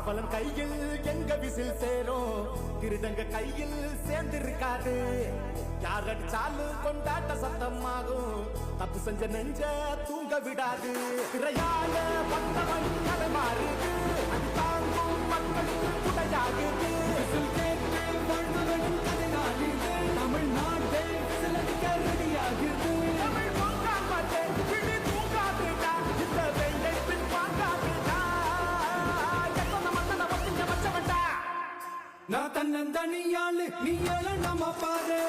காவலன் கையில் எங்க விசில் சேரும், திருடங்க கையில் சேர்ந்திருக்காரு. யார் அடிச்சாலும் கொண்டாட்ட சத்தமாகும், தப்பு செஞ்ச நெஞ்ச தூங்க விடாது. திரையால பட்டவன் கதை மாறுது, அது தாங்கும் மக்களுக்கு துணையாகுது. தமிழ்நாட்டை விசிலடிக்க ரெடியாகுது. தமிழ் பொங்காமட்டே விழி தூங்காதுடா, இந்த வெள்ளை பின் வாங்காதுடா. எத்தனை மத்தனை ஒத்திங்க வச்சவன்டா. நான் தன்னந்தனியாளு, நீ ஏழ நம்ம பாரு.